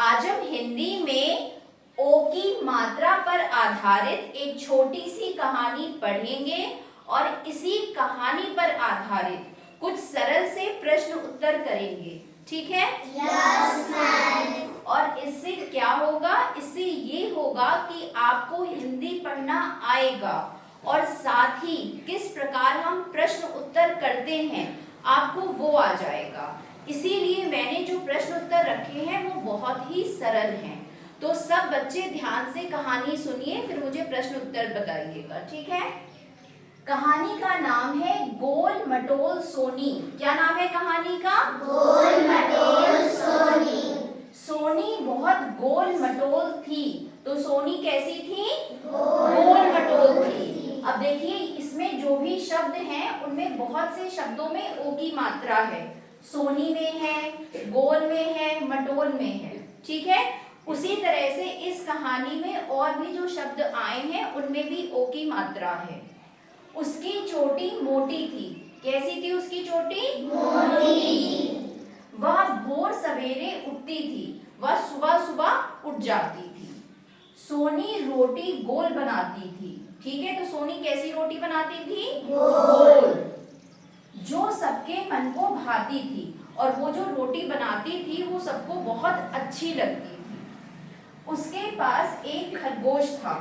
आज हम हिंदी में ओ की मात्रा पर आधारित एक छोटी सी कहानी पढ़ेंगे और इसी कहानी पर आधारित कुछ सरल से प्रश्न उत्तर करेंगे। ठीक है? Yes ma'am. और इससे क्या होगा? इससे ये होगा कि आपको हिंदी पढ़ना आएगा और साथ ही किस प्रकार हम प्रश्न उत्तर करते हैं आपको वो आ जाएगा। इसीलिए मैंने जो प्रश्न उत्तर रखे हैं वो बहुत ही सरल हैं। तो सब बच्चे ध्यान से कहानी सुनिए, फिर मुझे प्रश्न उत्तर बताइएगा। ठीक है? कहानी का नाम है गोल मटोल सोनी। क्या नाम है कहानी का? गोल मटोल सोनी। सोनी बहुत गोल मटोल थी। तो सोनी कैसी थी? गोल मटोल थी। अब देखिए इसमें जो भी शब्द हैं उनमें बहुत से शब्दों में ओ की मात्रा है। सोनी में है, गोल में है, मटोल में है। ठीक है? उसी तरह से इस कहानी में और भी जो शब्द आए हैं उनमें भी ओ की मात्रा है। उसकी चोटी मोटी थी। कैसी थी उसकी चोटी? मोटी। वह भोर सवेरे उठती थी। वह सुबह सुबह उठ जाती थी। सोनी रोटी गोल बनाती थी। ठीक है? तो सोनी कैसी रोटी बनाती थी? गोल। जो सबके मन को भाती थी और वो जो रोटी बनाती थी वो सबको बहुत अच्छी लगती थी। उसके पास एक खरगोश था।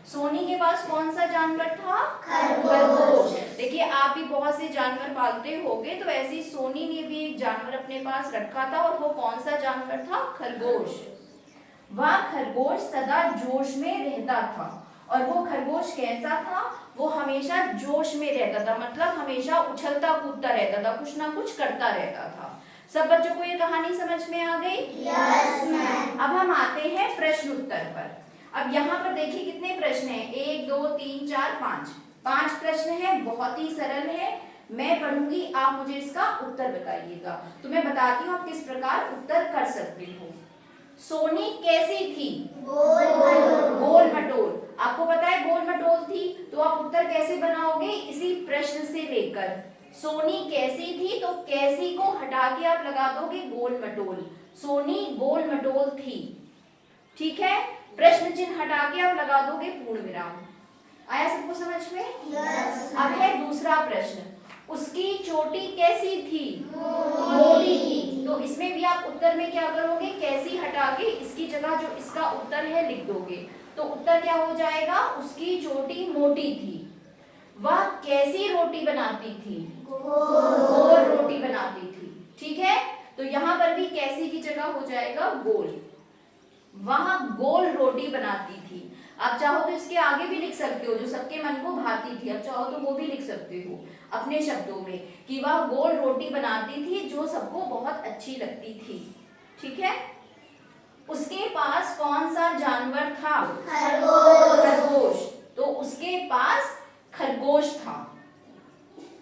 सोनी के पास कौन सा जानवर था? खरगोश। देखिए आप भी बहुत से जानवर पालते होंगे, तो ऐसी सोनी ने भी एक जानवर अपने पास रखा था और वो कौन सा जानवर था? खरगोश। वह खरगोश सदा जोश में रहता था। और वो खरगोश कैसा था? वो हमेशा जोश में रहता था, मतलब हमेशा उछलता कूदता रहता था, कुछ ना कुछ करता रहता था। सब बच्चों को ये कहानी समझ में आ गई? Yes ma'am. अब हम आते हैं प्रश्न उत्तर पर। अब यहाँ पर देखिए कितने प्रश्न हैं? 1 2 3 4 5 प्रश्न हैं, बहुत ही सरल है। मैं पढ़ूंगी, आप मुझे इसका उत्तर बताइएगा। तो मैं बताती हूँ आप किस प्रकार उत्तर कर सकते हो। सोनी कैसी थी? गोल मटोल। आपको पता है गोल मटोल थी, तो आप उत्तर कैसे बनाओगे? इसी प्रश्न से लेकर सोनी कैसी थी, तो कैसी को हटा के आप लगा दोगे गोल मटोल। सोनी गोल मटोल थी। ठीक है? प्रश्न चिन्ह हटा के आप लगा दोगे पूर्ण विराम। आया सबको समझ में? यस। अब है दूसरा प्रश्न। उसकी चोटी कैसी थी? मोटी थी। तो इसमें भी आप उत्तर में क्या करोगे? कैसी हटा के इसकी जगह जो इसका उत्तर है लिख दोगे। तो उत्तर क्या हो जाएगा? उसकी चोटी मोटी थी। वह कैसी रोटी बनाती थी? गोल रोटी बनाती थी। ठीक है? तो यहाँ पर भी कैसी की जगह हो जाएगा गोल। वह गोल रोटी बनाती थी। आप चाहो तो इसके आगे भी लिख सकते हो, जो सबके मन को भाती थी। आप चाहो तो वो भी लिख सकते हो अपने शब्दों में कि वह गोल रोटी बनाती थी जो सबको बहुत अच्छी लगती थी। ठीक है? उसके पास कौन सा जानवर था? खरगोश। तो उसके पास खरगोश था।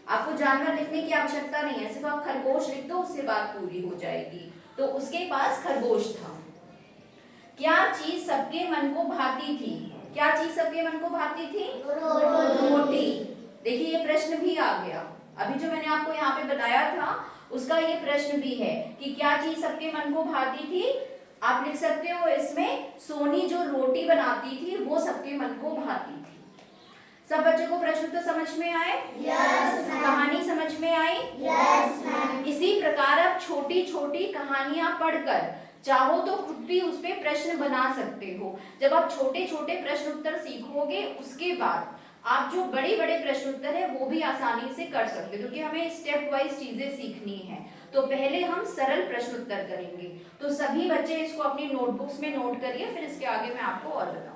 आपको जानवर लिखने की आवश्यकता नहीं है, सिर्फ आप खरगोश लिख दो, उससे बात पूरी हो जाएगी। तो उसके पास खरगोश था। क्या चीज सबके मन को भाती थी? क्या चीज सबके मन को भाती थी? रोटी। देखिए ये प्रश्न भी आ गया। अभी जो मैंने आपको यहाँ पे बताया था उसका ये प्रश्न भी है कि क्या चीज सबके मन को भाती थी। आप लिख सकते हो इसमें सोनी जो रोटी बनाती थी वो सबके मन को भाती थी। सब बच्चों को प्रश्न तो समझ में आए? यस। कहानी समझ में आई? Yes ma'am. इसी प्रकार आप छोटी छोटी कहानियां पढ़कर चाहो तो खुद भी उस पे प्रश्न बना सकते हो। जब आप छोटे छोटे प्रश्न उत्तर सीखोगे उसके बाद आप जो बड़े बड़े प्रश्न उत्तर है वो भी आसानी से कर सकते हो, क्योंकि हमें स्टेप वाइज चीजें सीखनी है। तो पहले हम सरल प्रश्न उत्तर करेंगे। तो सभी बच्चे इसको अपनी नोटबुक्स में नोट करिए, फिर इसके आगे मैं आपको और बताऊंगी।